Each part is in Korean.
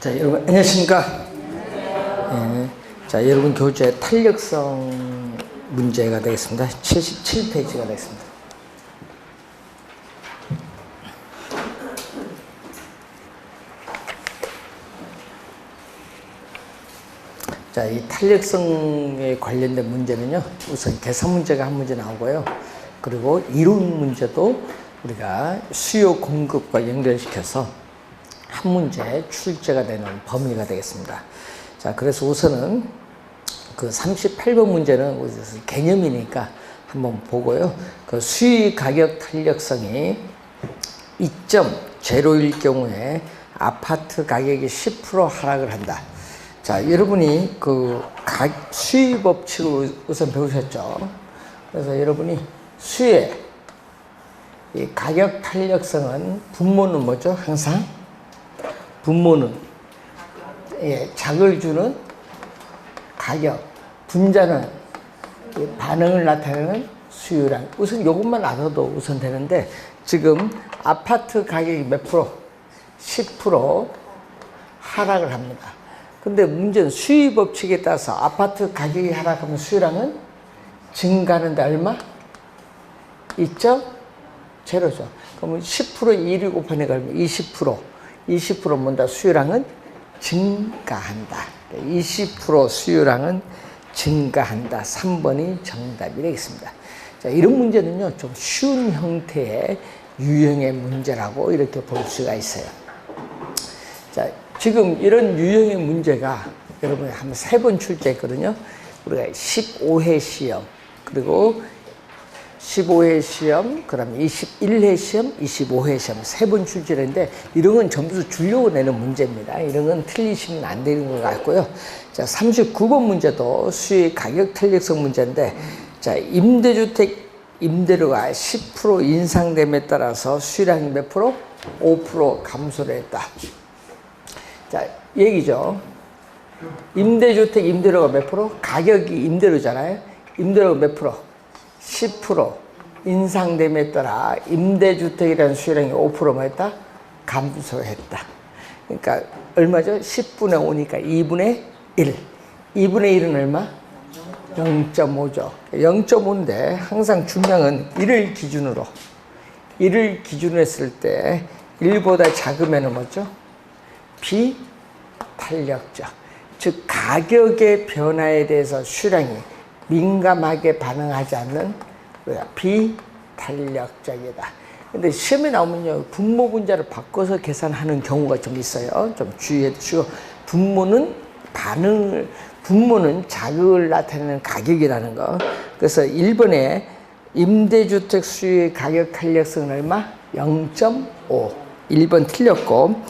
자, 여러분 안녕하십니까? 자, 여러분 교재 탄력성 문제가 되겠습니다. 77페이지가 되겠습니다. 자, 이 탄력성에 관련된 문제는요, 우선 계산 문제가 한 문제 나오고요. 그리고 이론 문제도 우리가 수요 공급과 연결시켜서 한 문제 출제가 되는 범위가 되겠습니다. 자, 그래서 우선은 그 38번 문제는 개념이니까 한번 보고요. 그 수의 가격 탄력성이 2.0일 경우에 아파트 가격이 10% 하락을 한다. 자, 여러분이 그 수의 법칙을 우선 배우셨죠. 그래서 여러분이 수의 이 가격 탄력성은 분모는 뭐죠? 항상 분모는 작을 주는 가격, 분자는 반응을 나타내는 수요량. 우선 이것만 알아도 우선 되는데, 지금 아파트 가격이 몇 프로? 10% 하락을 합니다. 근데 문제는 수요 법칙에 따라서 아파트 가격이 하락하면 수요량은 증가하는데 얼마? 2.0죠. 그러면 10%에 1이 곱하니까 얼마? 20%. 20% 뭔다? 수요량은 증가한다. 20% 수요량은 증가한다. 3번이 정답이 되겠습니다. 자, 이런 문제는요, 좀 쉬운 형태의 유형의 문제라고 이렇게 볼 수가 있어요. 자, 지금 이런 유형의 문제가 여러분이 한 3번 출제했거든요. 우리가 15회 시험, 그리고 15회 시험, 그 다음에 21회 시험, 25회 시험 3번 출제했는데, 이런 건 점수 주려고 내는 문제입니다. 이런 건 틀리시면 안 되는 것 같고요. 자, 39번 문제도 수의 가격 탄력성 문제인데, 자, 임대주택 임대료가 10% 인상됨에 따라서 수요량이 몇 프로? 5% 감소를 했다. 자, 얘기죠. 임대주택 임대료가 몇 프로? 가격이 임대료잖아요. 임대료가 몇 프로? 10% 인상됨에 따라 임대주택이라는 수요량이 5% 뭐했다? 감소했다. 그러니까 얼마죠? 10분의 5니까 2분의 1. 2분의 1은 얼마? 0.5죠. 0.5인데 항상 중량은 1을 기준으로 했을 때 1보다 작으면 뭐죠? 비탄력적. 즉 가격의 변화에 대해서 수요량이 민감하게 반응하지 않는 비탄력적이다. 근데 시험에 나오면요, 분모 분자를 바꿔서 계산하는 경우가 좀 있어요. 좀 주의해 주시고, 분모는 자극을 나타내는 가격이라는 거. 그래서 1번에 임대주택 수요의 가격 탄력성은 얼마? 0.5. 1번 틀렸고,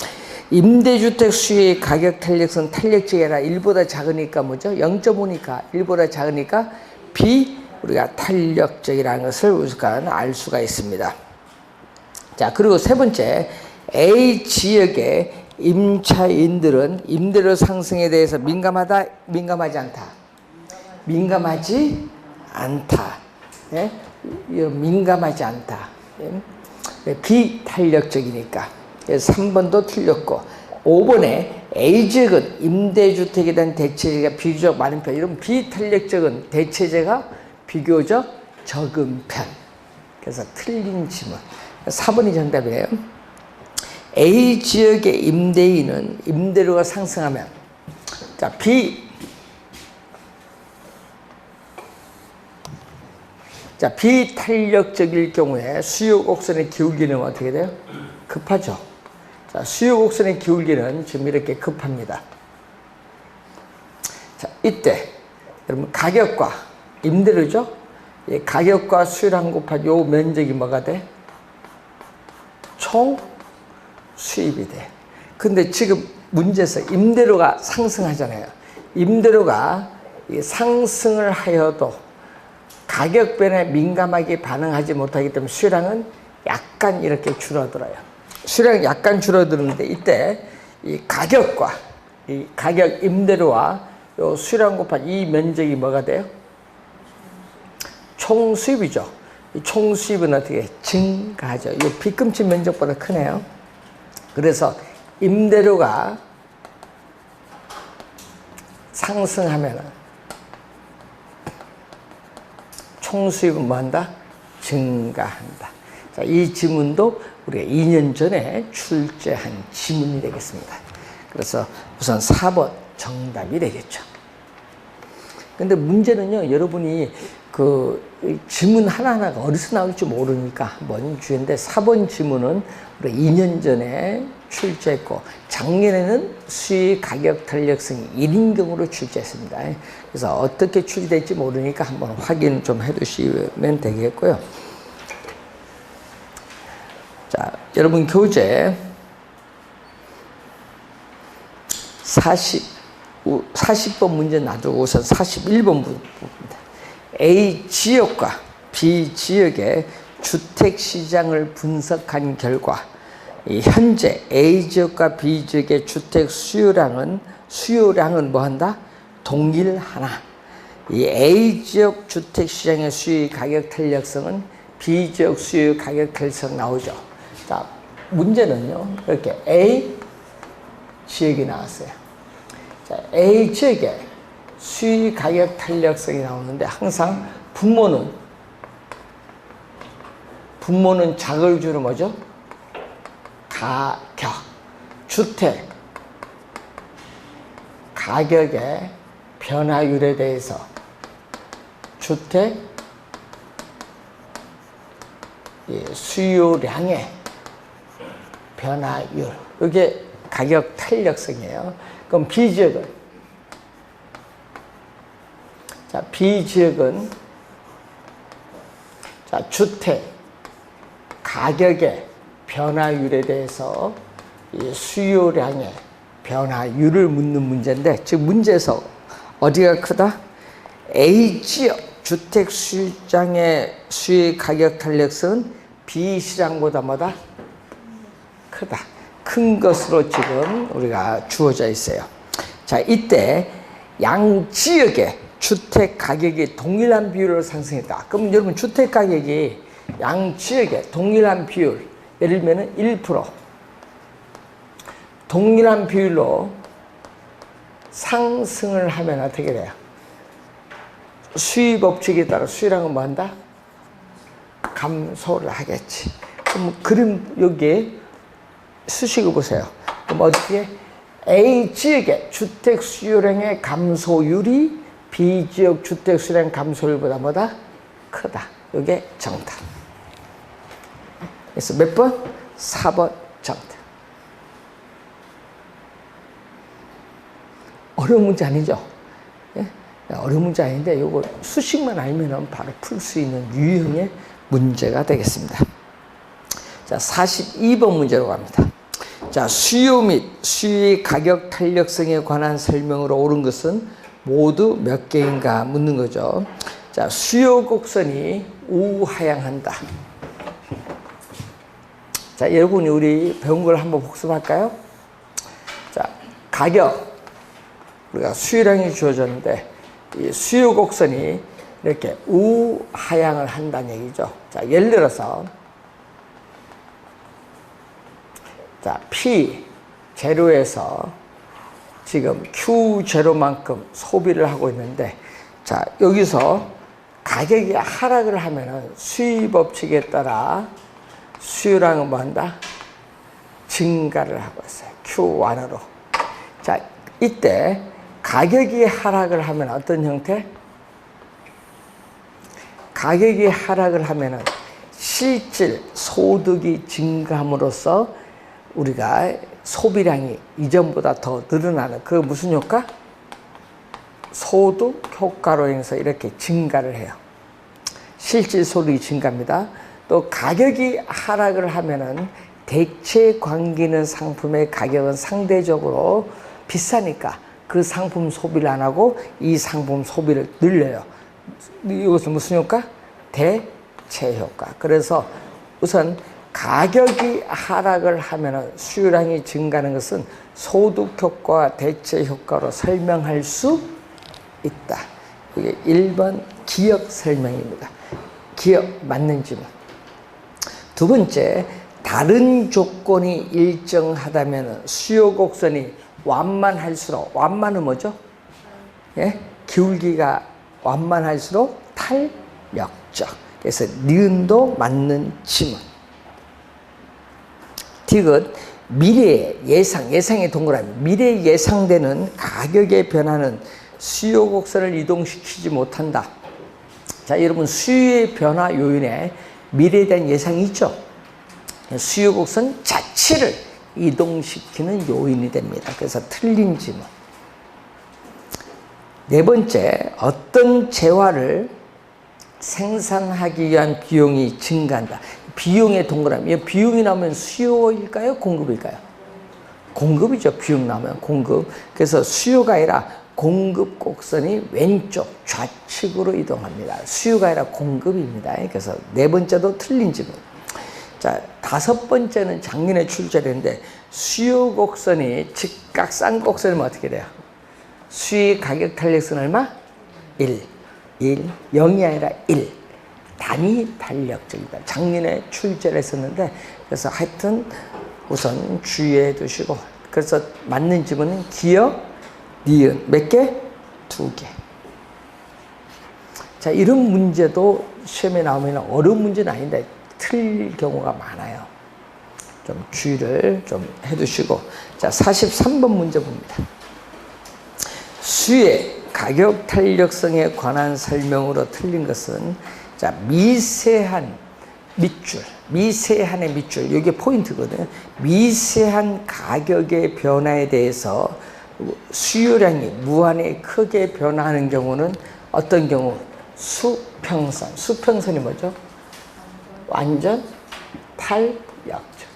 임대주택 수요의 가격 탄력성 탄력적이 아니라 1보다 작으니까 뭐죠? 0.5니까 1보다 작으니까 우리가 탄력적이라는 것을 우리가 알 수가 있습니다. 자, 그리고 세 번째, A 지역의 임차인들은 임대료 상승에 대해서 민감하다, 민감하지 않다? 민감하지 않다. 예? 민감하지 않다. 예? 비탄력적이니까. 3번도 틀렸고, 5번에 A지역은 임대주택에 대한 대체재가 비교적 많은 편. 이런 비탄력적은 대체재가 비교적 적은 편. 그래서 틀린 질문. 4번이 정답이에요. A지역의 임대인은 임대료가 상승하면, 자, 비탄력적일 경우에 수요 곡선의 기울기는 어떻게 돼요? 급하죠. 자, 수요 곡선의 기울기는 지금 이렇게 급합니다. 자, 이때 여러분 가격과 임대료죠. 이 가격과 수요량 곱하기 요 면적이 뭐가 돼? 총 수입이 돼. 근데 지금 문제에서 임대료가 상승하잖아요. 임대료가 상승을 하여도 가격 변화에 민감하게 반응하지 못하기 때문에 수요량은 약간 이렇게 줄어들어요. 수요량이 약간 줄어드는데, 이때 이 가격과 이 가격 임대료와 요 수요량 곱하기 이 면적이 뭐가 돼요? 총 수입이죠. 이 총 수입은 어떻게 증가하죠. 이 빗금치 면적보다 크네요. 그래서 임대료가 상승하면은 총수익은 뭐한다? 증가한다. 자, 이 지문도 우리가 2년 전에 출제한 지문이 되겠습니다. 그래서 우선 4번 정답이 되겠죠. 근데 문제는요, 여러분이 그 지문 하나하나가 어디서 나올지 모르니까 한번 주는데 4번 지문은 우리 2년 전에 출제했고 작년에는 수익 가격 탄력성 1인경으로 출제했습니다. 그래서 어떻게 출제될지 모르니까 한번 확인 좀 해두시면 되겠고요. 자, 여러분 교재 40번 문제 놔두고 우선 41번 부분입니다. A 지역과 B 지역의 주택시장을 분석한 결과 현재 A 지역과 B 지역의 주택 수요량은 뭐한다? 동일하나 이 A 지역 주택시장의 수요 가격 탄력성은 B 지역 수요 가격 탄력성 나오죠. 자, 문제는요 이렇게 A 지역이 나왔어요. 자, A 지역에 수요 가격 탄력성이 나오는데 항상 분모는 작을 주는 뭐죠? 가격. 주택 가격의 변화율에 대해서 주택 수요량의 변화율. 이게 가격 탄력성이에요. 그럼 B 지역은 주택 가격의 변화율에 대해서 이 수요량의 변화율을 묻는 문제인데, 즉 문제에서 어디가 크다? A 지역 주택 시장의 수요 가격 탄력성은 B 시장보다 뭐다? 크다. 큰 것으로 지금 우리가 주어져 있어요. 자, 이때 양 지역의 주택 가격이 동일한 비율로 상승했다. 그럼 여러분 주택 가격이 양 지역의 동일한 비율, 예를 들면 1% 동일한 비율로 상승을 하면 어떻게 돼요? 수요 법칙에 따라 수요량은 뭐 한다? 감소를 하겠지. 그럼 그림 여기에 수식을 보세요. 그럼 어떻게? A 지역의 주택 수요량의 감소율이 B 지역 주택 수요량 감소율보다 뭐다? 크다. 이게 정답. 그래서 몇 번? 4번 정답. 어려운 문제 아니죠? 예? 어려운 문제 아닌데 이거 수식만 알면 바로 풀 수 있는 유형의 문제가 되겠습니다. 자, 42번 문제로 갑니다. 자, 수요 및 수요의 가격 탄력성에 관한 설명으로 옳은 것은 모두 몇 개인가 묻는 거죠. 자, 수요 곡선이 우하향한다. 자, 여러분이 우리 배운 걸 한번 복습할까요? 자, 가격, 우리가 수요량이 주어졌는데 이 수요 곡선이 이렇게 우하향을 한다는 얘기죠. 자, 예를 들어서 자, P 제로에서 지금 Q 제로만큼 소비를 하고 있는데, 자, 여기서 가격이 하락을 하면은 수요 법칙에 따라 수요량은 뭐 한다? 증가를 하고 있어요. Q1으로. 자, 이때 가격이 하락을 하면 어떤 형태? 가격이 하락을 하면은 실질 소득이 증가함으로써 우리가 소비량이 이전보다 더 늘어나는 그 무슨 효과? 소득 효과로 인해서 이렇게 증가를 해요. 실질 소득이 증가합니다. 또 가격이 하락을 하면은 대체 관계 있는 상품의 가격은 상대적으로 비싸니까 그 상품 소비를 안 하고 이 상품 소비를 늘려요. 이것은 무슨 효과? 대체 효과. 그래서 우선 가격이 하락을 하면 수요량이 증가하는 것은 소득 효과와 대체 효과로 설명할 수 있다. 이게 1번 기억 설명입니다. 기억 맞는 지문. 두 번째, 다른 조건이 일정하다면 수요 곡선이 완만할수록, 완만은 뭐죠? 예? 기울기가 완만할수록 탄력적. 그래서 니은도 맞는 지문. 디귿 미래의 예상, 예상의 동그라미. 미래에 예상되는 가격의 변화는 수요 곡선을 이동시키지 못한다. 자, 여러분 수요의 변화 요인에 미래에 대한 예상이 있죠. 수요 곡선 자체를 이동시키는 요인이 됩니다. 그래서 틀린 지문. 네 번째, 어떤 재화를 생산하기 위한 비용이 증가한다. 비용의 동그라미. 비용이 나오면 수요일까요? 공급일까요? 공급이죠. 비용 나오면 공급. 그래서 수요가 아니라 공급 곡선이 왼쪽 좌측으로 이동합니다. 수요가 아니라 공급입니다. 그래서 네 번째도 틀린 지문. 자, 다섯 번째는 작년에 출제했는데 수요 곡선이 즉각 싼 곡선이면 어떻게 돼요? 수요 가격 탄력선 얼마? 1. 0이 아니라 1. 단위 탄력적이다. 작년에 출제를 했었는데, 그래서 하여튼 우선 주의해 두시고, 그래서 맞는 지문은 기역, 니은 몇 개? 2개. 자, 이런 문제도 시험에 나오면 어려운 문제는 아닌데 틀릴 경우가 많아요. 좀 주의를 좀 해두시고, 자, 43번 문제 봅니다. 수의 가격 탄력성에 관한 설명으로 틀린 것은, 자, 미세한 밑줄, 미세한의 밑줄, 이게 포인트거든요. 미세한 가격의 변화에 대해서 수요량이 무한히 크게 변화하는 경우는 어떤 경우? 수평선. 수평선이 뭐죠? 완전 탄력적.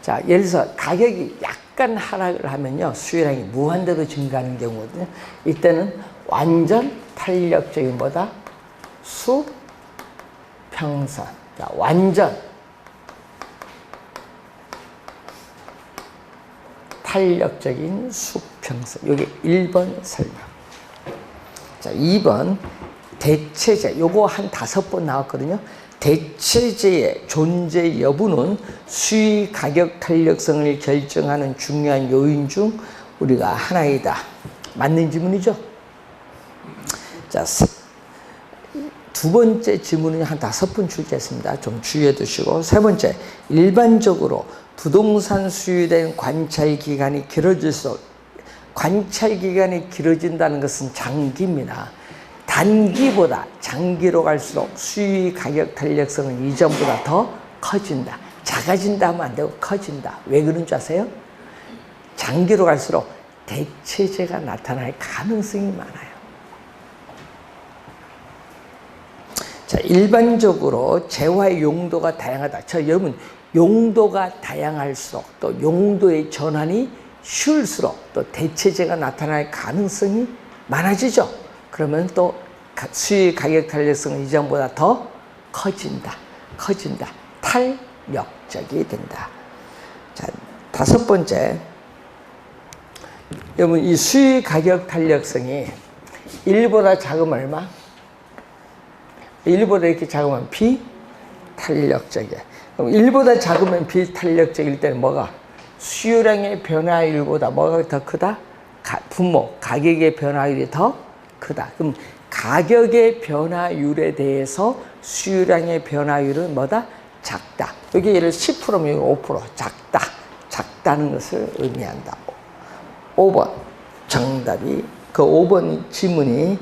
자, 예를 들어서 가격이 약간 하락을 하면요, 수요량이 무한대로 증가하는 경우거든요. 이때는 완전 탄력적인 뭐다? 수평선. 자, 완전 탄력적인 수평선. 여기 1번 설명. 자, 2번 대체제. 요거 한 5번 나왔거든요. 대체제의 존재 여부는 수의 가격 탄력성을 결정하는 중요한 요인 중 우리가 하나이다. 맞는 지문이죠? 자, 두 번째 지문은 한 5번 출제했습니다. 좀 주의해 두시고, 세 번째, 일반적으로 부동산 수요에 대한 관찰 기간이 길어질수록, 관찰 기간이 길어진다는 것은 장기입니다. 단기보다 장기로 갈수록 수의 가격 탄력성은 이전보다 더 커진다. 작아진다 하면 안 되고 커진다. 왜 그런 줄 아세요? 장기로 갈수록 대체제가 나타날 가능성이 많아요. 자, 일반적으로 재화의 용도가 다양하다. 여러분, 용도가 다양할수록 또 용도의 전환이 쉬울수록 또 대체제가 나타날 가능성이 많아지죠. 그러면 또 수의 가격 탄력성은 이전보다 더 커진다. 탄력적이 된다. 자, 5번째. 여러분, 이 수의 가격 탄력성이 1보다 작으면 얼마? 1보다 이렇게 작으면 비탄력적이야. 그럼 1보다 작으면 비탄력적일 때는 뭐가? 수요량의 변화율보다 뭐가 더 크다? 가격의 변화율이 더 크다. 그럼 가격의 변화율에 대해서 수요량의 변화율은 뭐다? 작다. 여기 예를 10%면 5%. 작다는 것을 의미한다. 5번 정답이, 그 5번 지문이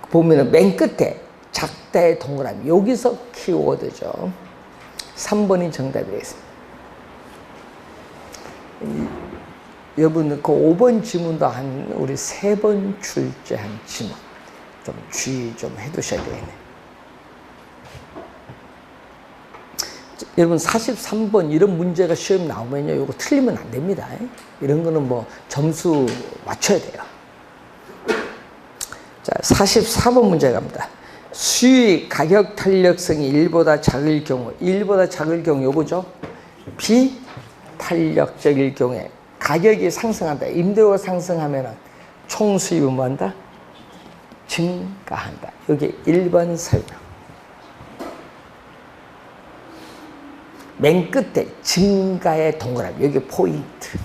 보면은 맨 끝에 작다의 동그라미, 여기서 키워드죠. 3번이 정답이 되겠습니다. 여러분, 그 5번 지문도 한 우리 3번 출제한 지문 좀 주의 좀 해두셔야 되겠네. 여러분, 43번 이런 문제가 시험 나오면요, 이거 틀리면 안 됩니다. 이런 거는 뭐 점수 맞춰야 돼요. 자, 44번 문제 갑니다. 수의 가격 탄력성이 1보다 작을 경우, 1보다 작을 경우 요거죠. 비탄력적일 경우에 가격이 상승한다. 임대료가 상승하면 총 수입은 뭐한다? 증가한다. 여기 1번 설명. 맨 끝에 증가의 동그라미, 여기 포인트.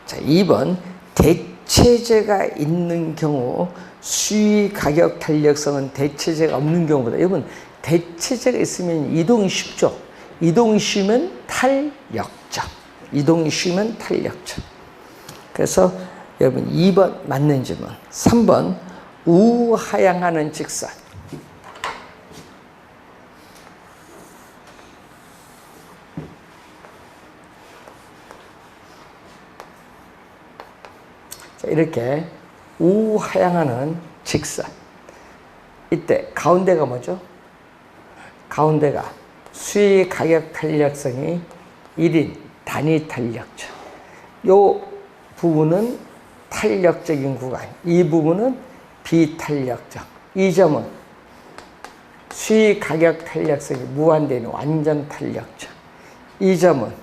자, 2번 대체제가 있는 경우 수위 가격 탄력성은 대체제가 없는 경우보다, 여러분 대체제가 있으면 이동이 쉽죠. 이동이 쉬면 탄력적. 이동이 쉬면 탄력적. 그래서 여러분 2번 맞는 질문. 3번 우하향하는 직선. 자, 이렇게 우하향하는 직선. 이때 가운데가 뭐죠? 가운데가 수위 가격 탄력성이 1인 단위 탄력적. 요 부분은 탄력적인 구간, 이 부분은 비탄력적. 이 점은 수위 가격 탄력성이 무한대인 완전 탄력적. 이 점은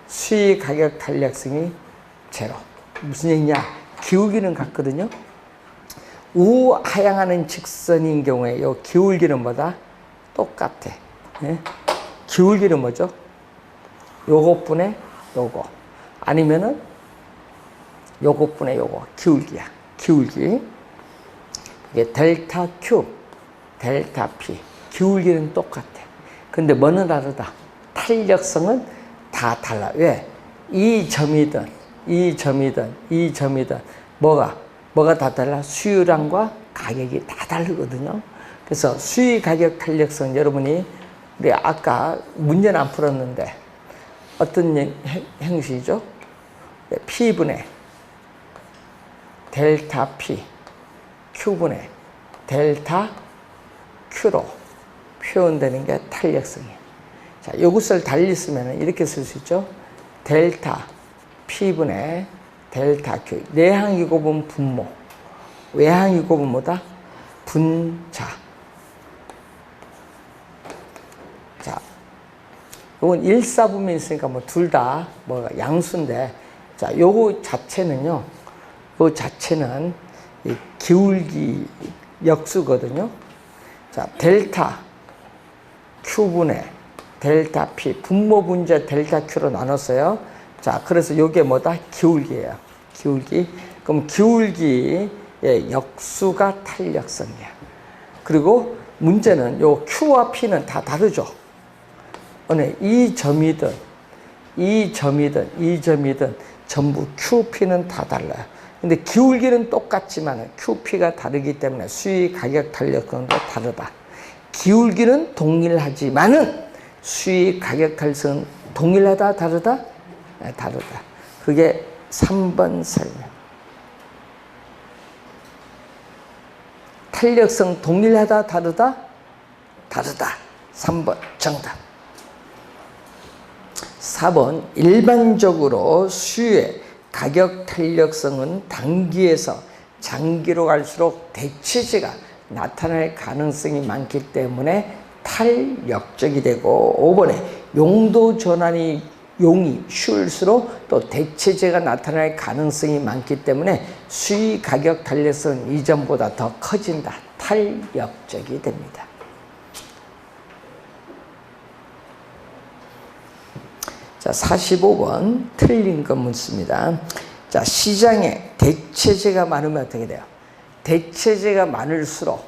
수위 가격 탄력성이 제로. 무슨 얘기냐? 기울기는 같거든요. 우하향하는 직선인 경우에 요 기울기는 뭐다? 똑같아. 예? 기울기는 뭐죠? 요것분의 요거. 아니면은 요것분의 요거. 기울기야. 기울기. 이게 델타 Q, 델타 P. 기울기는 똑같아. 근데 뭐는 다르다? 탄력성은 다 달라. 왜? 이 점이든 뭐가 다 달라? 수유량과 가격이 다 다르거든요. 그래서 수위 가격 탄력성, 여러분이 우리 아까 문제는 안 풀었는데 어떤 형식이죠? P분의 델타 P, Q분의 델타 Q로 표현되는 게 탄력성이에요. 자, 이것을 달리 쓰면 이렇게 쓸 수 있죠. 델타 P분의 델타 Q. 내항이 곱은 분모, 외항이 곱은 뭐다? 분자. 자, 이건 일사분면 있으니까 뭐 둘 다 뭐 양수인데, 자, 요거 자체는요, 요 자체는 이 기울기 역수거든요. 자, 델타 Q분의 델타 P, 분모 분자 델타 Q로 나눴어요. 자, 그래서 요게 뭐다? 기울기예요. 기울기. 그럼 기울기의 역수가 탄력성이야. 그리고 문제는 요 Q와 P는 다 다르죠. 어느 이 점이든 전부 QP는 다 달라요. 근데 기울기는 똑같지만 QP가 다르기 때문에 수위 가격 탄력성도 다르다. 기울기는 동일하지만은 수위 가격 탄력성은 동일하다, 다르다? 네, 다르다. 그게 3번 설명. 탄력성 동일하다, 다르다? 다르다. 3번 정답. 4번 일반적으로 수유의 가격 탄력성은 단기에서 장기로 갈수록 대체제가 나타날 가능성이 많기 때문에 탄력적이 되고, 5번에 용도 전환이 용이 쉬울수록 또 대체제가 나타날 가능성이 많기 때문에 수위 가격 탄력성은 이전보다 더 커진다. 탄력적이 됩니다. 자, 45번 틀린 거 묻습니다. 자, 시장에 대체제가 많으면 어떻게 돼요? 대체제가 많을수록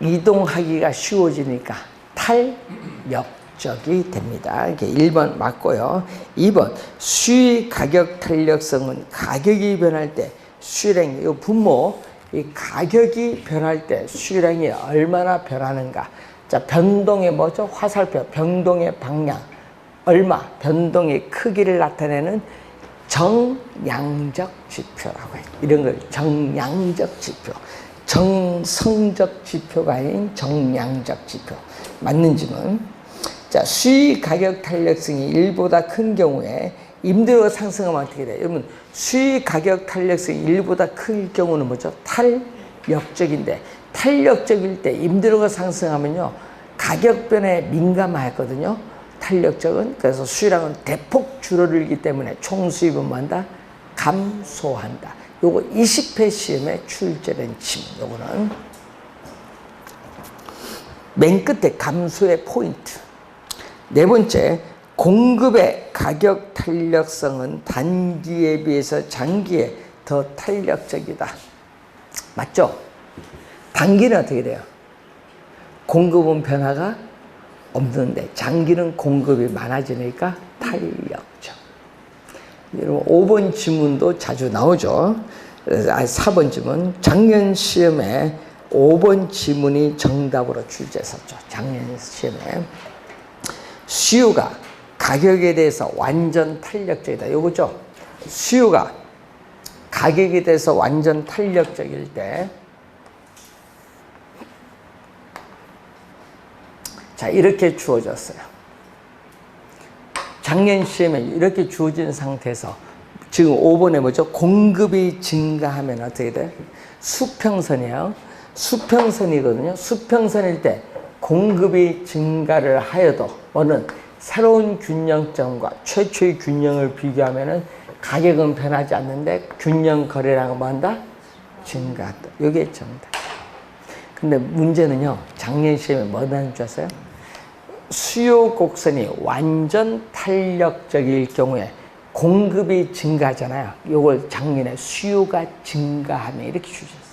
이동하기가 쉬워지니까 탄력적이 됩니다. 이게 1번 맞고요. 2번 수위 가격 탄력성은 가격이 변할 때 수유량이, 이 분모, 이 가격이 변할 때 수유량이 얼마나 변하는가. 자, 변동의 뭐죠? 화살표, 변동의 방향. 얼마, 변동의 크기를 나타내는 정량적 지표라고 해요. 이런 걸 정량적 지표. 정성적 지표가 아닌 정량적 지표. 맞는 질문. 자, 수위 가격 탄력성이 1보다 큰 경우에 임대료가 상승하면 어떻게 돼요? 여러분, 수위 가격 탄력성이 1보다 큰 경우는 뭐죠? 탄력적인데, 탄력적일 때 임대료가 상승하면요, 가격 변에 민감하거든요. 탄력적은. 그래서 수유량은 대폭 줄어들기 때문에 총 수입은 뭐한다? 감소한다. 요거 20회 시험에 출제된 질문. 요거는 맨 끝에 감소의 포인트. 네 번째, 공급의 가격 탄력성은 단기에 비해서 장기에 더 탄력적이다. 맞죠? 단기는 어떻게 돼요? 공급은 변화가 없는데 장기는 공급이 많아지니까 탄력적. 여러분 5번 지문도 자주 나오죠. 4번 지문, 작년 시험에 5번 지문이 정답으로 출제했었죠. 작년 시험에 수요가 가격에 대해서 완전 탄력적이다. 요거죠. 수요가 가격에 대해서 완전 탄력적일 때, 자, 이렇게 주어졌어요. 작년 시험에 이렇게 주어진 상태에서 지금 5번에 뭐죠? 공급이 증가하면 어떻게 돼? 수평선이에요. 수평선이거든요. 수평선일 때 공급이 증가를 하여도 뭐는 새로운 균형점과 최초의 균형을 비교하면은 가격은 변하지 않는데 균형 거래량은 뭐 한다? 증가한다. 이게 정답. 근데 문제는요, 작년 시험에 뭐 나온 줄 아세요? 수요 곡선이 완전 탄력적일 경우에 공급이 증가하잖아요. 이걸 작년에 수요가 증가하면 이렇게 주셨어요.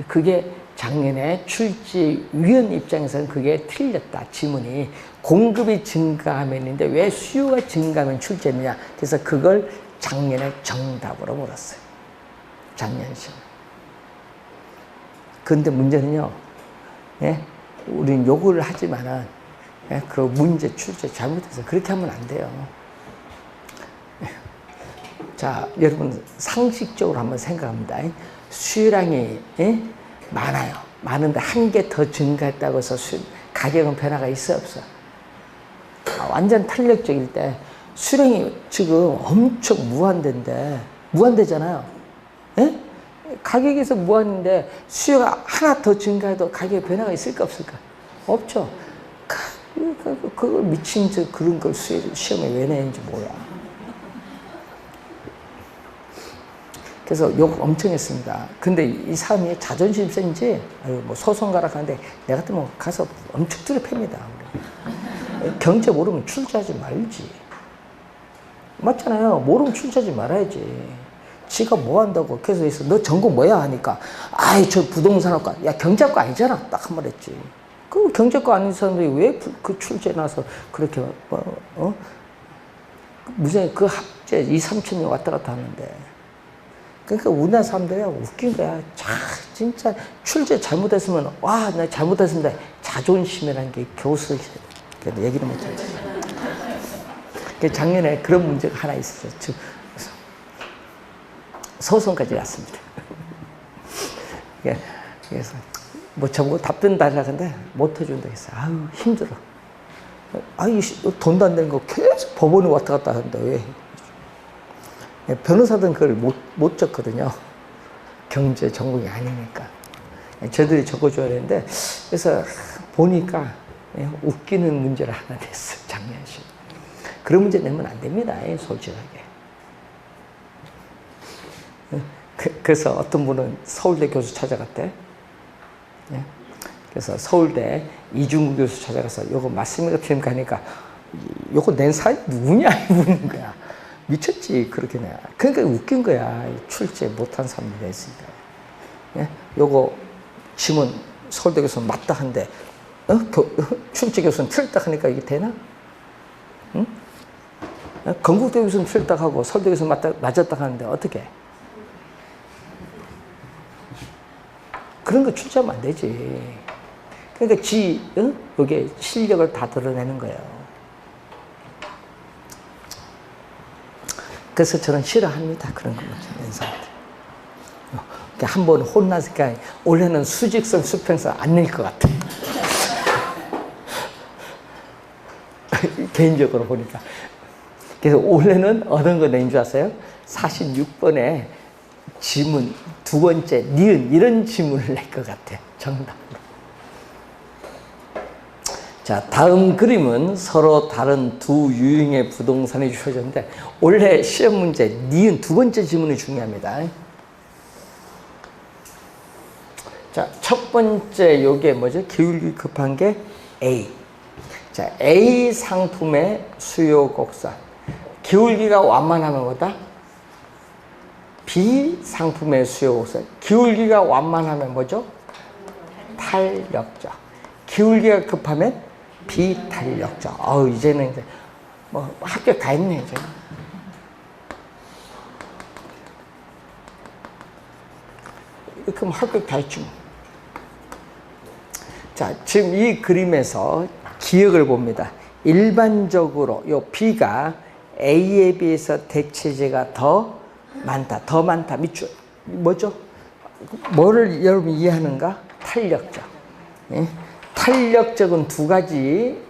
그게 작년에 출제위원 입장에서는 그게 틀렸다. 지문이 공급이 증가하면인데 왜 수요가 증가하면 출제했느냐. 그래서 그걸 작년에 정답으로 물었어요. 작년 시험. 그런데 문제는요, 예? 우린 요구를 하지만은, 예? 그 문제 출제 잘못해서 그렇게 하면 안 돼요. 자, 여러분 상식적으로 한번 생각합니다. 수요량이, 예? 많아요. 많은데 한 개 더 증가했다고 해서 가격은 변화가 있어 없어? 완전 탄력적일 때 수량이 지금 엄청 무한대잖아요. 예? 가격에서 무한인데 수요가 하나 더 증가해도 가격에 변화가 있을까 없을까? 없죠. 그걸 미친 저 그런 걸 시험에 왜 내는지 몰라. 그래서 욕 엄청 했습니다. 근데 이 사람이 자존심 센지 뭐 소송가라 하는데 내가 같으면 가서 엄청 두려 팹니다. 경제 모르면 출제하지 말지. 맞잖아요. 모르면 출제하지 말아야지. 지가 뭐 한다고 계속 너 전공 뭐야 하니까 아이 저 부동산학과. 야 경제학과 아니잖아. 딱 한 번 했지. 그 경제학과 아닌 사람들이 왜 그 출제 나서 그렇게 무슨 그 합제 2-3천명 왔다 갔다 하는데. 그러니까 우리나라 사람들이 웃긴 거야. 진짜 출제 잘못했으면 와 나 잘못했습니다. 자존심이라는 게 교수 얘기를 못하지. 작년에 그런 문제가 하나 있었어요. 소송까지 갔습니다. 그래서 뭐 저보고 답변 달라고 하는데 못 해준다 했어. 아유 힘들어. 아유 돈도 안 되는 거 계속 법원에 왔다 갔다 하는데 왜? 변호사들은 그걸 못 적거든요. 경제 전공이 아니니까. 저들이 적어줘야 되는데 그래서 보니까 웃기는 문제를 하나 냈어요. 작년 시험. 그런 문제 내면 안 됩니다. 솔직하게. 그래서 어떤 분은 서울대 교수 찾아갔대. 그래서 서울대 이중구 교수 찾아가서 요거 맞습니까? 틀립니까? 하니까 요거 낸 사람이 누구냐? 묻는 거야. 미쳤지, 그렇게 내. 그러니까 웃긴 거야. 출제 못한 사람이 냈으니까. 요거 지문 서울대 교수는 맞다 한데, 출제 교수는 틀렸다 하니까 이게 되나? 응? 건국대 교수는 틀렸다 하고 서울대 교수는 맞았다 하는데 어떻게? 그런 거 출제하면 안 되지. 그러니까 여기에 실력을 다 드러내는 거예요. 그래서 저는 싫어합니다. 그런 거 낸 사람들. 한번 혼나니까 올해는 수직선, 수평선 안 낼 것 같아. 개인적으로 보니까. 그래서 올해는 어떤 거 낸 줄 아세요? 46번에 지문 두 번째 니은 이런 지문을 낼 것 같아. 정답으로. 자, 다음 그림은 서로 다른 두 유형의 부동산이 주어졌는데 올해 시험 문제 니은 두 번째 지문이 중요합니다. 자, 첫 번째 요게 뭐죠? 기울기 급한 게 A. 자, A 상품의 수요 곡선. 기울기가 완만하면 뭐다? B 상품의 수요 곡선. 기울기가 완만하면 뭐죠? 탄력적. 기울기가 급하면 비탄력적. 이제는 이제 뭐 합격 다 했네, 이제. 이렇게 하면 합격 다 했지 뭐. 자, 지금 이 그림에서 기역을 봅니다. 일반적으로 요 B가 A에 비해서 대체제가 더 많다. 더 많다. 밑줄 뭐죠? 뭐를 여러분 이해하는가? 탄력적. 예? 탄력적은 두 가지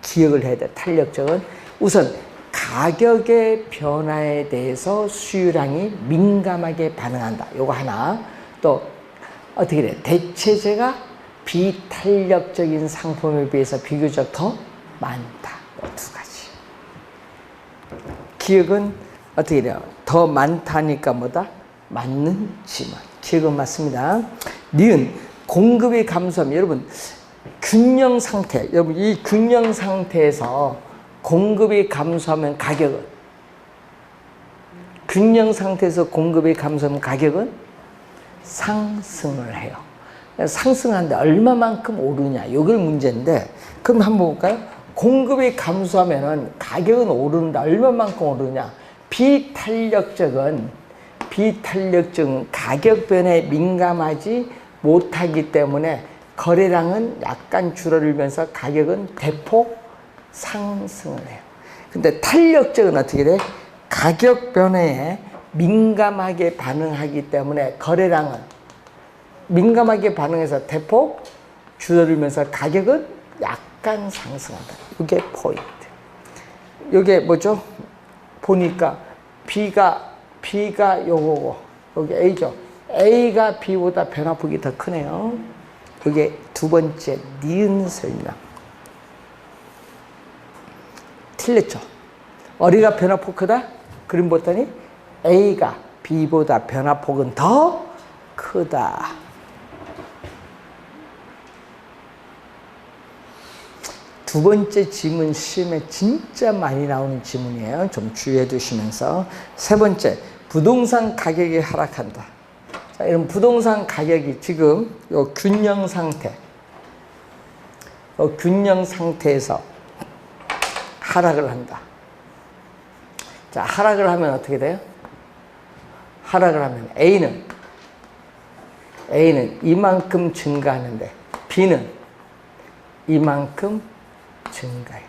기억을 해야 돼. 탄력적은 우선 가격의 변화에 대해서 수요량이 민감하게 반응한다. 요거 하나. 또 어떻게 돼? 대체제가 비탄력적인 상품에 비해서 비교적 더 많다. 두 가지. 기억은 어떻게 돼요? 더 많다니까 뭐다? 맞는 지문. 기억은 맞습니다. 니은 공급이 감소하면 여러분 균형 상태. 여러분 이 균형 상태에서 공급이 감소하면 가격은 균형 상태에서 공급이 감소하면 가격은 상승을 해요. 상승하는데 얼마만큼 오르냐 이게 문제인데 그럼 한번 볼까요? 공급이 감소하면은 가격은 오르는데 얼마만큼 오르냐? 비탄력적은 가격 변화에 민감하지 못하기 때문에 거래량은 약간 줄어들면서 가격은 대폭 상승을 해요. 근데 탄력적은 어떻게 돼? 가격 변화에 민감하게 반응하기 때문에 거래량은 민감하게 반응해서 대폭 줄어들면서 가격은 약간 상승한다. 이게 포인트. 이게 뭐죠? 보니까 B가 요거고 여기 A죠. A가 B보다 변화폭이 더 크네요. 이게 두 번째 니은 설명. 틀렸죠? 어디가 변화폭 크다? 그림 봤더니 A가 B보다 변화폭은 더 크다. 두 번째 지문 시험에 진짜 많이 나오는 지문이에요. 좀 주의해 두시면서. 세 번째, 부동산 가격이 하락한다. 자, 이런 부동산 가격이 지금 요 균형 상태에서 하락을 한다. 자, 하락을 하면 어떻게 돼요? 하락을 하면 A는 이만큼 증가하는데 B는 이만큼 증가해.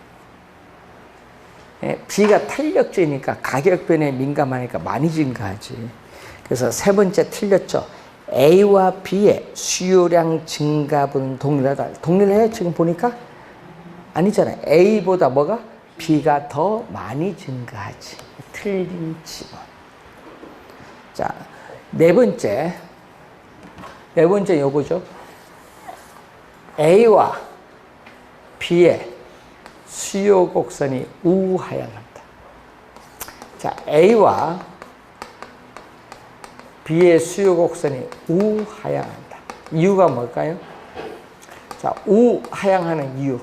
B가 탄력적이니까 가격 변화에 민감하니까 많이 증가하지. 그래서 세 번째 틀렸죠. A와 B의 수요량 증가분 동일하다. 동일해요? 지금 보니까? 아니잖아요. A보다 뭐가? B가 더 많이 증가하지. 틀린 지문. 자, 네 번째 요거죠. A와 B의 수요 곡선이 우하향한다. 자, A와 B의 수요 곡선이 우하향한다. 이유가 뭘까요? 자, 우하향하는 이유.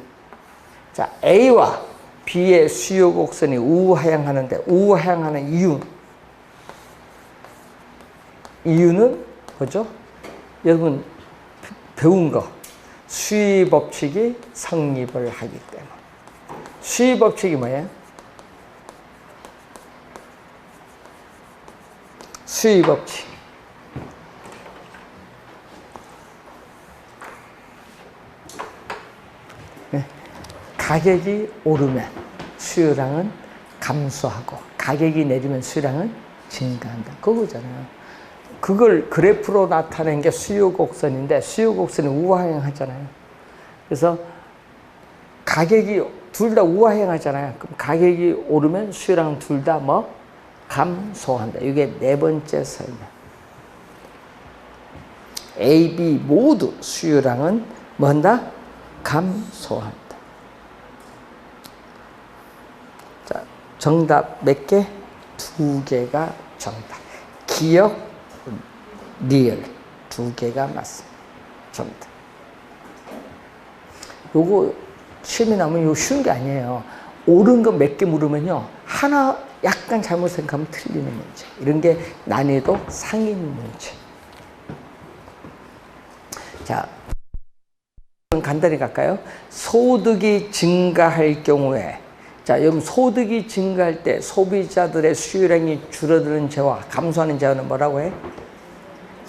자, A와 B의 수요 곡선이 우하향하는데 우하향하는 이유는 뭐죠? 여러분 배운 거. 수위 법칙이 성립을 하기 때문에. 수위 법칙이 뭐예요? 수위 법칙. 네. 가격이 오르면 수요량은 감소하고 가격이 내리면 수요량은 증가한다. 그거잖아요. 그걸 그래프로 나타낸 게 수요 곡선인데 수요 곡선이 우하향하잖아요. 그래서 가격이 둘 다 우하향하잖아요. 그럼 가격이 오르면 수요량은 둘 다 뭐 감소한다. 이게 네 번째 설명. A, B 모두 수요량은 뭐 한다? 감소한다. 자, 정답 몇 개? 두 개가 정답. 기억, 리얼 두 개가 맞습니다. 정답. 요거 시험이 나오면 이거 쉬운 게 아니에요. 옳은 거 몇 개 물으면요. 하나 약간 잘못 생각하면 틀리는 문제. 이런 게 난이도 상위 문제. 자, 간단히 갈까요? 소득이 증가할 경우에, 자, 여러분 소득이 증가할 때 소비자들의 수요량이 줄어드는 재화, 감소하는 재화는 뭐라고 해?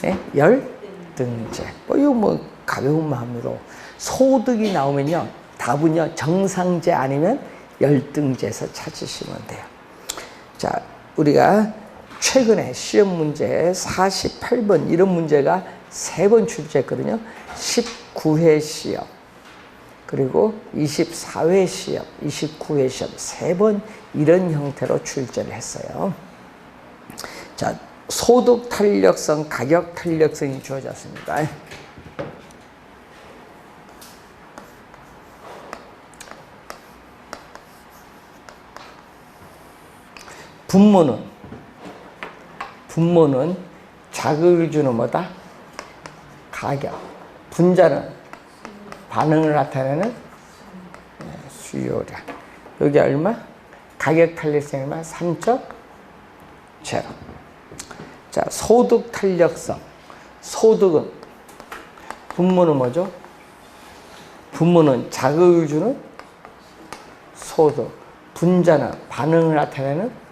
네? 열등제. 이거 뭐 가벼운 마음으로 소득이 나오면요, 답은요 정상제 아니면 열등제에서 찾으시면 돼요. 자, 우리가 최근에 시험 문제 48번 이런 문제가 3번 출제했거든요. 19회 시험, 그리고 24회 시험, 29회 시험 3번 이런 형태로 출제를 했어요. 자, 소득 탄력성, 가격 탄력성이 주어졌습니다. 분모는 자극을 주는 뭐다? 가격. 분자는 반응을 나타내는 수요량. 여기 얼마? 가격 탄력성이 얼마? 3.0. 자, 소득 탄력성. 소득은, 분모는 뭐죠? 분모는 자극을 주는 소득. 분자는 반응을 나타내는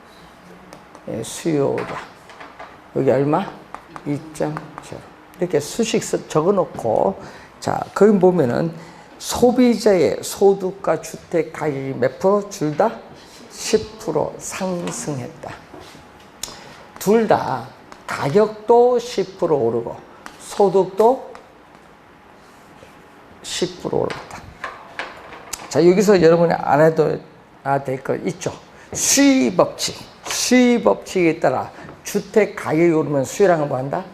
수요량. 여기 얼마? 2.0. 이렇게 수식 적어놓고, 자, 거기 보면은 소비자의 소득과 주택 가격이 몇 프로? 둘 다 10% 상승했다. 둘 다 가격도 10% 오르고 소득도 10% 오르다. 자, 여기서 여러분이 알아야 될 거 있죠? 수의 법칙. 수의 법칙에 따라 주택 가격이 오르면 수요량은 뭐 한다?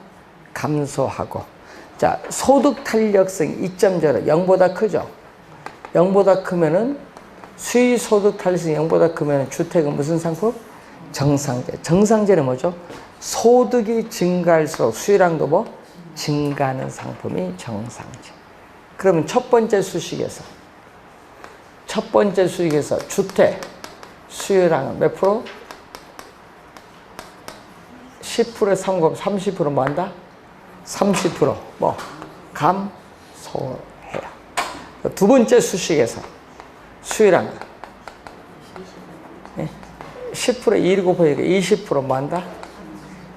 감소하고. 자, 소득 탄력성 2.0, 0보다 크죠? 0보다 크면은 수의 소득 탄력성이 0보다 크면 주택은 무슨 상품? 정상제. 정상제는 뭐죠? 소득이 증가할수록 수요량도 뭐? 증가하는 상품이 정상제. 그러면 첫 번째 수식에서 주택 수요량은 몇 프로? 10%에 30% 뭐 한다? 30% 뭐 감소해요. 두 번째 수식에서 수요량은 10%에 1 곱하니까 20% 뭐 한다?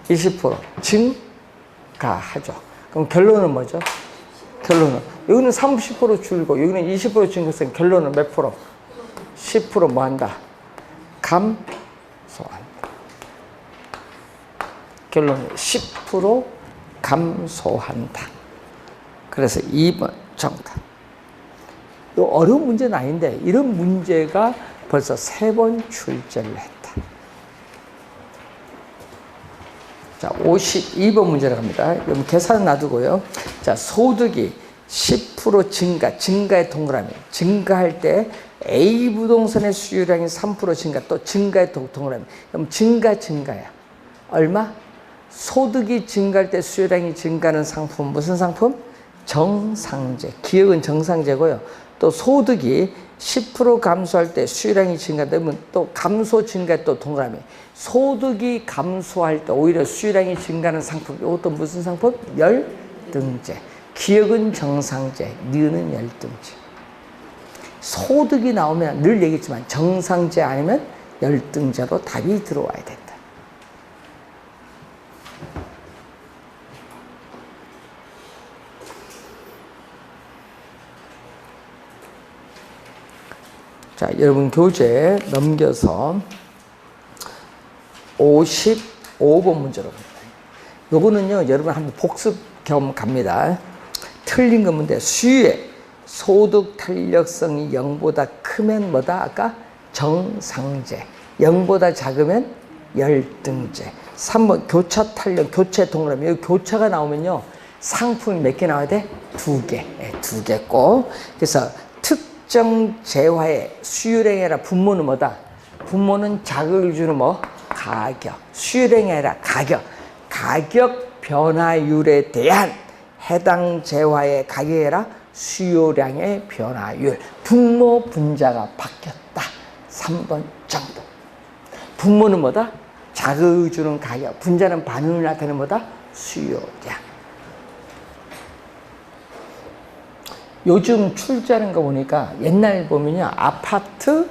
20% 증가하죠. 그럼 결론은 뭐죠? 결론은 여기는 30% 줄고 여기는 20% 증가했으면 결론은 몇 프로? 10% 뭐 한다? 감소한다. 결론은 10% 감소한다. 그래서 2번 정답. 이 어려운 문제는 아닌데 이런 문제가 벌써 3번 출제를 했다. 자, 52번 문제로 갑니다. 여러분 계산 놔두고요. 자, 소득이 10% 증가의 동그라미. 증가할 때 A 부동산의 수요량이 3% 증가, 또 증가의 동그라미. 그럼 증가야. 얼마? 소득이 증가할 때 수요량이 증가하는 상품, 무슨 상품? 정상제. 기억은 정상제고요. 또 소득이 10% 감소할 때 수요량이 증가되면 또 감소 증가 또 동그라미. 소득이 감소할 때 오히려 수요량이 증가하는 상품. 이것도 무슨 상품? 열등제. 기억은 정상제, 니은은 열등제. 소득이 나오면 늘 얘기했지만 정상제 아니면 열등제로 답이 들어와야 된다. 자, 여러분 교재 넘겨서 55번 문제로 갑니다. 요거는요, 여러분 한번 복습 겸 갑니다. 틀린 거 문제. 수요의 소득 탄력성이 0보다 크면 뭐다? 아까 정상제. 0보다 작으면 열등제. 3번 교차 탄력, 교체 동그라미. 여기 교차가 나오면요, 상품이 몇 개 나와야 돼? 2개. 2개 꼭. 그래서 특정 재화의 수요량이 아니라 분모는 뭐다? 분모는 자극을 주는 뭐? 가격. 수요량이 아니라 가격. 가격 변화율에 대한 해당 재화의 가격이 아니라 수요량의 변화율. 분모 분자가 바뀌었다. 3번 정도. 분모는 뭐다? 자극을 주는 가격. 분자는 반응을 나타내는 뭐다? 수요량. 요즘 출제하는 거 보니까 옛날 보면요. 아파트,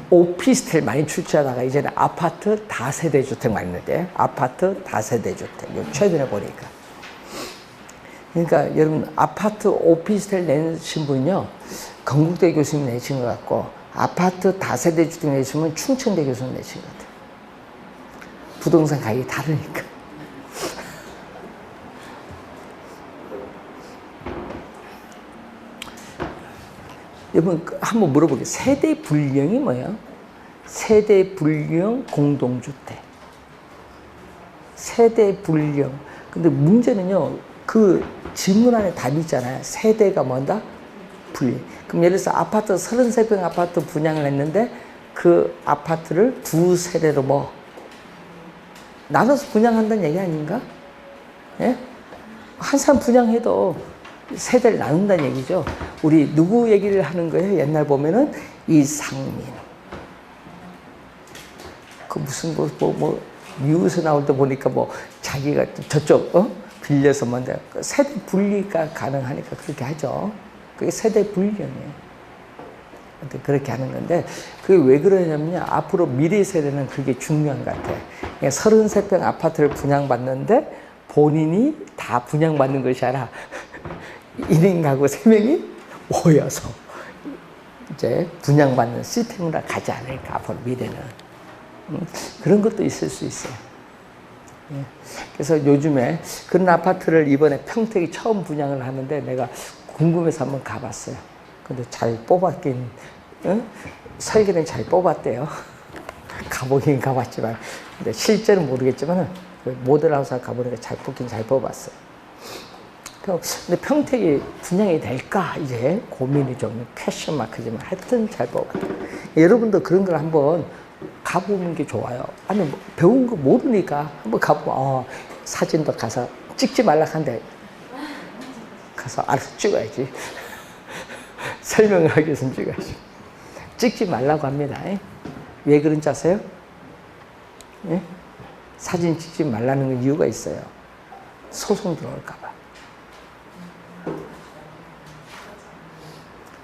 오피스텔 많이 출제하다가 이제는 아파트 다세대 주택 많이 있는데 아파트 다세대 주택. 최근에 보니까. 그러니까 여러분 아파트 오피스텔 내신 분요. 건국대 교수님 내신 것 같고 아파트 다세대 주택 내시면 충청대 교수님 내신 것 같아요. 부동산 가격이 다르니까. 여러분 한번 물어볼게요. 세대 분령이 뭐예요? 세대 분령 공동주택. 세대 분령. 근데 문제는요. 그 질문 안에 답이 있잖아요. 세대가 뭔다? 분리. 그럼 예를 들어서 아파트 33평 아파트 분양을 했는데 그 아파트를 두 세대로 뭐 나눠서 분양한다는 얘기 아닌가? 예? 한 사람 분양해도 세대를 나눈다는 얘기죠. 우리 누구 얘기를 하는 거예요? 옛날 보면은 이상민. 그 무슨 뉴스 나올 때 보니까 뭐 자기가 저쪽 빌려서 뭔데 세대 분리가 가능하니까 그렇게 하죠. 그게 세대 분리형이에요. 그렇게 하는 건데 그게 왜 그러냐면요. 앞으로 미래 세대는 그게 중요한 것 같아요. 33평 아파트를 분양받는데 본인이 다 분양받는 것이 아니라 1인 가구 3명이 모여서 이제 분양받는 시스템으로 가지 않을까 앞으로 미래는. 그런 것도 있을 수 있어요. 그래서 요즘에 그런 아파트를 이번에 평택이 처음 분양을 하는데 내가 궁금해서 한번 가봤어요. 근데 잘 뽑았긴, 설계는 잘 뽑았대요. 가보긴 가봤지만, 근데 실제는 모르겠지만, 모델하우스 가보니까 잘 뽑긴 잘 뽑았어요. 근데 평택이 분양이 될까? 이제 고민이 좀 퀘션 마크지만 하여튼 잘 뽑았어요. 여러분도 그런 걸 한번 가보는 게 좋아요. 아니, 뭐 배운 거 모르니까 한번 가보고, 사진도 가서 찍지 말라 한데, 가서 알아서 찍어야지. 설명을 하기 위해서는 찍어야지. 찍지 말라고 합니다. 왜 그런지 아세요? 예? 사진 찍지 말라는 이유가 있어요. 소송 들어올까봐.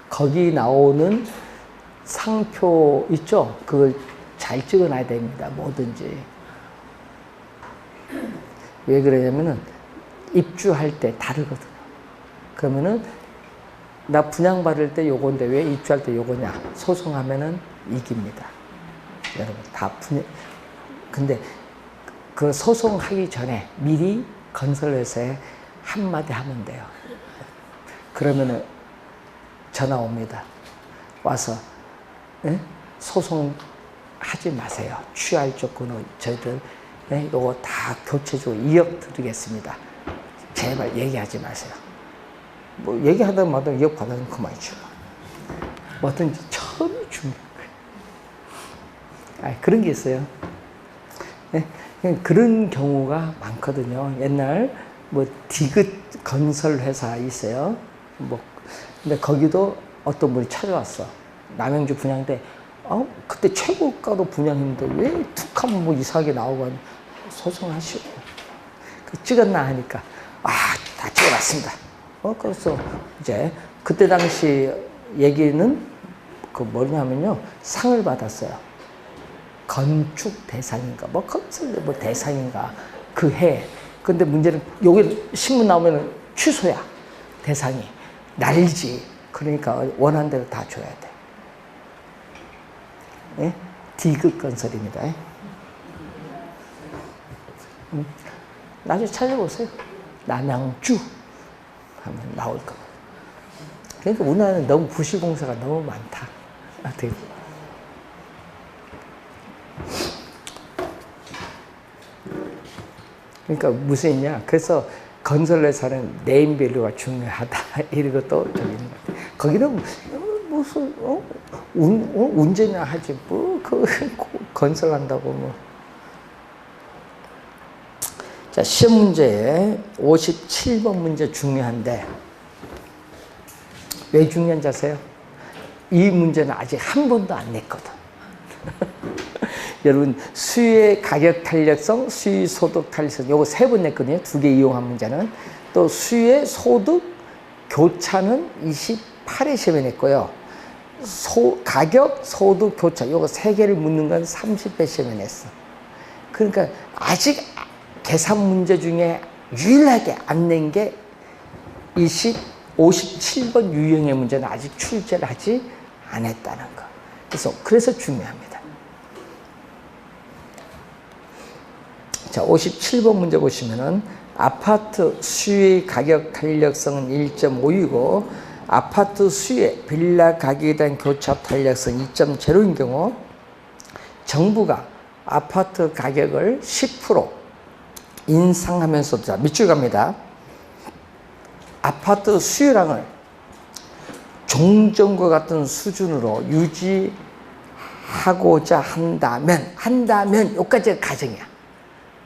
거기 나오는 상표 있죠? 그걸 잘 찍어놔야 됩니다. 뭐든지. 왜 그러냐면은 입주할 때 다르거든요. 그러면은 나 분양받을 때 요건데 왜 입주할 때 요거냐? 소송하면은 이깁니다. 여러분 다 근데 그 소송하기 전에 미리 건설회사에 한마디 하면 돼요. 그러면은 전화 옵니다. 와서 소송하지 마세요. 취할 조건으로 저희들 요거 다 교체주고 2억 드리겠습니다. 제발 얘기하지 마세요. 뭐 얘기하다 마다 2억 받아서 그만이죠. 뭐든지 처음이 중요한 거예요. 그런 게 있어요. 네? 그런 경우가 많거든요. 옛날 뭐 디귿 건설 회사 있어요. 뭐 근데 거기도 어떤 분이 찾아왔어. 남양주 분양 때 그때 최고가로 분양했는데 왜 툭하면 뭐 이상하게 나오고 소송하시고 찍었나 하니까 다 찍어놨습니다. 그래서 이제 그때 당시 얘기는 그 뭐냐면요 상을 받았어요. 건축 대상인가 뭐 건설 뭐 대상인가 그 해. 근데 문제는 여기 신문 나오면 취소야. 대상이 날리지. 그러니까 원하는 대로 다 줘야 돼. 예? 디귿 건설입니다. 나중에 찾아보세요. 남양주 하면 나올 겁니다. 그러니까 우리나라는 너무 부실공사가 너무 많다. 그러니까 무슨 의미냐? 그래서 건설회사는 네임밸류가 중요하다. 이런 것도 저기 있는 것 같아요. 거기는 무슨 운전이나 하지 그 건설한다고 뭐. 자, 시험 문제에 57번 문제 중요한데 왜 중요한지 아세요? 이 문제는 아직 한 번도 안 냈거든. 여러분, 수유의 가격 탄력성, 수유 소득 탄력성, 요거 3번 냈거든요. 2개 이용한 문제는. 또 수유의 소득 교차는 28회 시험에 냈고요. 가격, 소득, 교차, 요거 3개를 묻는 건 30회 시험에 냈어. 그러니까 아직 계산 문제 중에 유일하게 안 낸 게 57번 유형의 문제는 아직 출제를 하지 않았다는 거. 그래서 중요합니다. 자, 57번 문제 보시면은 아파트 수유의 가격 탄력성은 1.5이고 아파트 수유의 빌라 가격에 대한 교차 탄력성 2.0인 경우 정부가 아파트 가격을 10% 인상하면서, 자, 밑줄 갑니다. 아파트 수요량을 종전과 같은 수준으로 유지하고자 한다면 여기까지가 가정이야.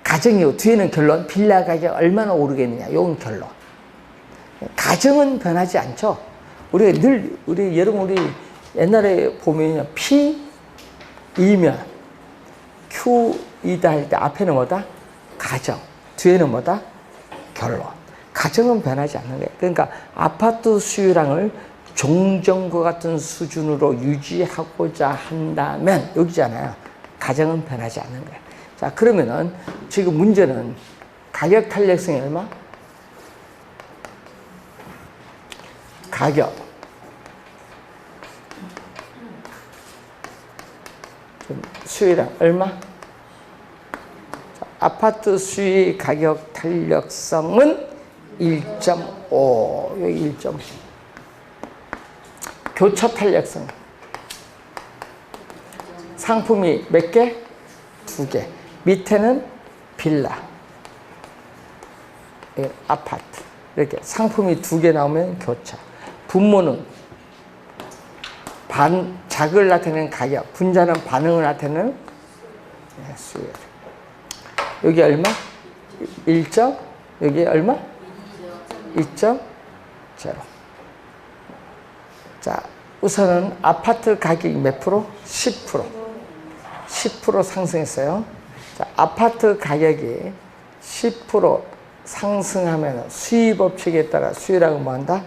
가정이고 뒤에는 결론. 빌라 가격 얼마나 오르겠느냐, 요건 결론. 가정은 변하지 않죠. 여러분 우리 옛날에 보면요, P2면 Q2다 할 때 앞에는 뭐다? 가정. 뒤에는 뭐다? 결론. 가정은 변하지 않는 거예요. 그러니까 아파트 수요량을 종전과 같은 수준으로 유지하고자 한다면, 여기잖아요. 가정은 변하지 않는 거예요. 자, 그러면은 지금 문제는 가격 탄력성이 얼마? 가격. 수요량 얼마? 아파트 수요 가격 탄력성은 1.5, 여기 1.5. 교차 탄력성. 상품이 몇 개? 2개. 밑에는 빌라, 아파트. 이렇게 상품이 2개 나오면 교차. 분모는 작을 나타내는 가격, 분자는 반응을 나타내는 수요. 여기 얼마? 1. 여기 얼마? 2.0. 자, 우선은 아파트 가격이 몇 프로? 10%. 10% 상승했어요. 자, 아파트 가격이 10% 상승하면 수요 법칙에 따라 수요량은 뭐 한다?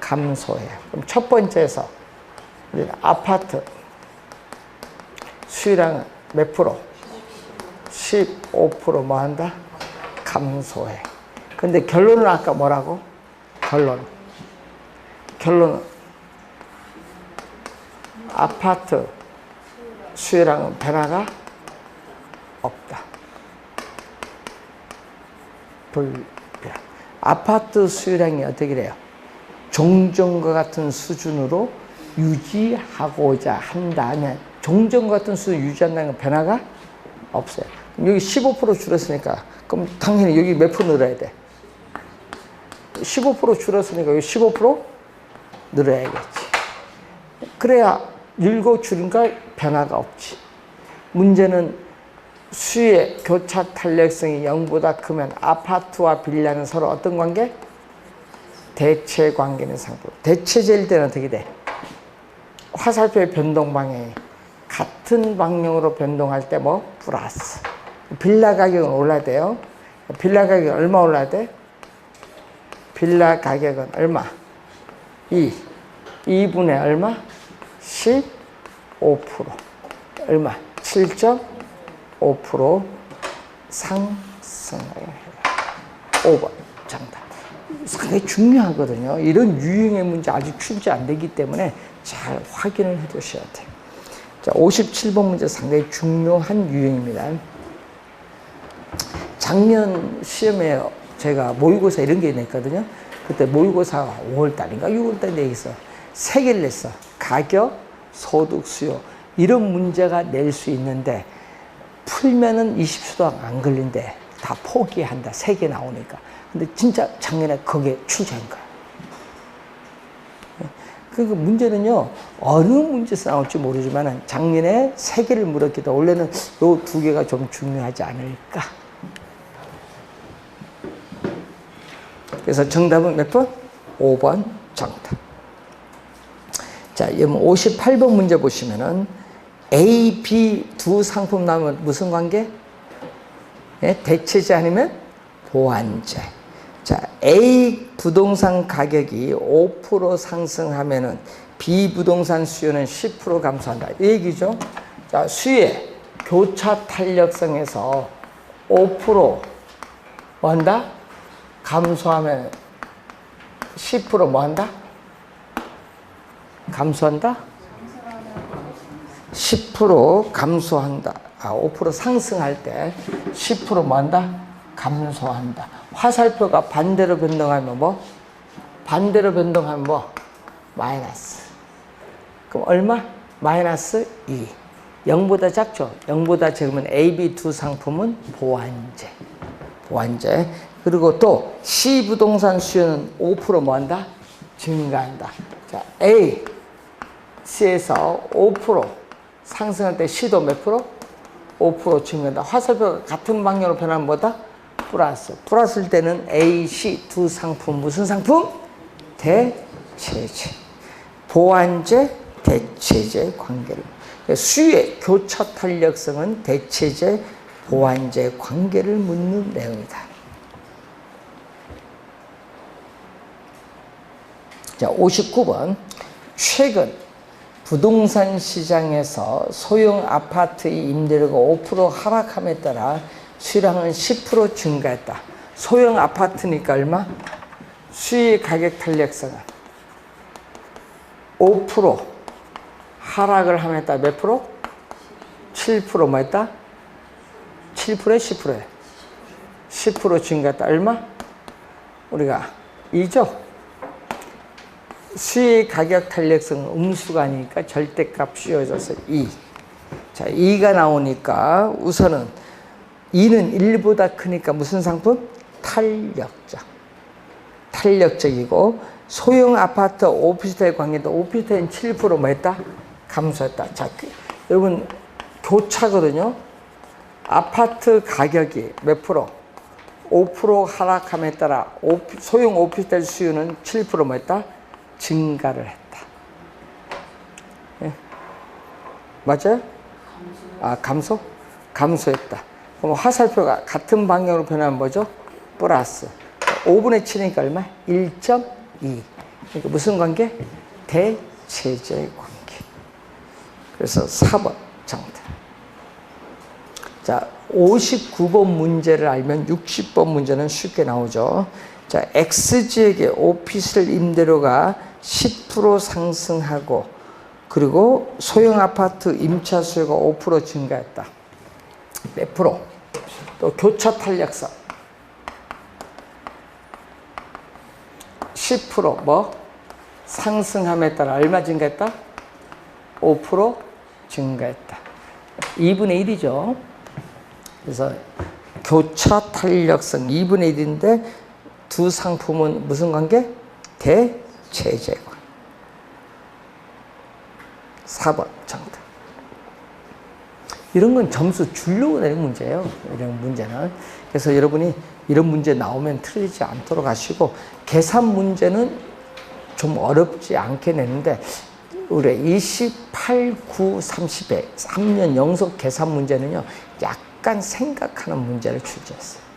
감소해요. 그럼 첫 번째에서 우리는 아파트 수요량은 몇 프로? 15% 뭐 한다? 감소해. 근데 결론은 아까 뭐라고? 결론은 아파트 수요량은 변화가 없다. 불변. 아파트 수요량이 어떻게 돼요? 종전과 같은 수준으로 유지하고자 한다면, 종전과 같은 수준으로 유지한다는 건 변화가 없어요. 여기 15% 줄었으니까 그럼 당연히 여기 몇 프로 늘어야 돼? 15% 줄었으니까 여기 15% 늘어야겠지. 그래야 늘고 줄인가 변화가 없지. 문제는 수요의 교차 탄력성이 0보다 크면 아파트와 빌라는 서로 어떤 관계? 대체 관계는 상품. 대체제일 때는 어떻게 돼? 화살표의 변동 방향이 같은 방향으로 변동할 때 뭐? 플러스. 빌라 가격은 올라야 돼요. 빌라 가격은 얼마 올라야 돼? 빌라 가격은 얼마? 2분의 얼마? 15%. 얼마? 7.5% 상승해요. 5번 정답. 상당히 중요하거든요. 이런 유형의 문제 아직 출제 안 되기 때문에 잘 확인을 해 두셔야 돼요. 자, 57번 문제 상당히 중요한 유형입니다. 작년 시험에 제가 모의고사 이런 게 냈거든요. 그때 모의고사가 5월달인가 6월달에 내있어. 3개를 냈어. 가격, 소득, 수요. 이런 문제가 낼 수 있는데 풀면은 20초도 안 걸린대. 다 포기한다. 3개 나오니까. 근데 진짜 작년에 거기에 출제한 거야. 그 문제는요, 어느 문제에서 나올지 모르지만 작년에 3개를 물었기 때문에 원래는 요 2개가 좀 중요하지 않을까. 그래서 정답은 몇 번? 5번 정답. 자, 여러분 58번 문제 보시면은 A, B 두 상품 나오면 무슨 관계? 네, 대체제 아니면 보완제. 자, A 부동산 가격이 5% 상승하면은 B 부동산 수요는 10% 감소한다. 이 얘기죠. 자, 수요의 교차 탄력성에서 5% 뭐한다? 감소하면 10% 뭐한다? 감소한다? 10% 감소한다. 5% 상승할 때 10% 뭐한다? 감소한다. 화살표가 반대로 변동하면 뭐? 반대로 변동하면 뭐? 마이너스. 그럼 얼마? 마이너스 2. 0보다 작죠? 0보다 작으면 A, B 두 상품은 보완제. 보완제. 그리고 또 C 부동산 수요는 5% 뭐한다? 증가한다. 자, A, C에서 5% 상승할 때 C도 몇 프로? 5% 증가한다. 화살표가 같은 방향으로 변하면 뭐다? 플러스. 플러스일 때는 A, C 두 상품 무슨 상품? 대체제. 보완제, 대체제 관계를. 수요의 교차 탄력성은 대체제, 보완제 관계를 묻는 내용이다. 자, 59번. 최근 부동산 시장에서 소형 아파트의 임대료가 5% 하락함에 따라 수요량은 10% 증가했다. 소형 아파트니까 얼마? 수요의 가격 탄력성은 5% 하락을 함에 따라 몇 프로? 7% 뭐 했다? 7%에 10%에 10% 증가했다. 얼마? 우리가 2죠. 수요의 가격 탄력성은 음수가 아니니까 절대값 씌워져서 2. 자, 2가 나오니까 우선은 2는 1보다 크니까 무슨 상품? 탄력적. 탄력적이고 소형 아파트 오피스텔 관계도 오피스텔은 7% 뭐 했다? 감소했다. 자, 여러분 교차거든요. 아파트 가격이 몇 프로? 5% 하락함에 따라 소형 오피스텔 수요는 7% 뭐 했다? 증가를 했다. 예. 맞아요? 감소? 감소했다. 그럼 화살표가 같은 방향으로 변하면 뭐죠? 플러스. 5분의 7이니까 얼마? 1.2. 그러니까 무슨 관계? 대체제 관계. 그래서 4번 정답. 자, 59번 문제를 알면 60번 문제는 쉽게 나오죠. 자, X지역의 오피스텔 임대료가 10% 상승하고 그리고 소형 아파트 임차 수요가 5% 증가했다. 몇 프로? 또 교차 탄력성 10% 뭐? 상승함에 따라 얼마 증가했다? 5% 증가했다. 2분의 1이죠. 그래서 교차 탄력성 2분의 1인데 두 상품은 무슨 관계? 대체제 관계. 4번 정답. 이런 건 점수 주려고 내는 문제예요. 이런 문제는. 그래서 여러분이 이런 문제 나오면 틀리지 않도록 하시고 계산 문제는 좀 어렵지 않게 내는데 우리 28, 9, 30에 3년 연속 계산 문제는요. 약간 생각하는 문제를 출제했어요.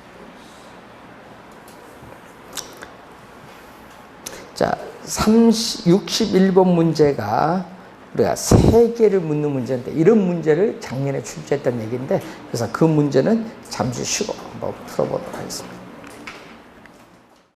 자, 61번 문제가 우리가 3개를 묻는 문제인데 이런 문제를 작년에 출제했던 얘기인데 그래서 그 문제는 잠시 쉬고 한번 풀어보도록 하겠습니다.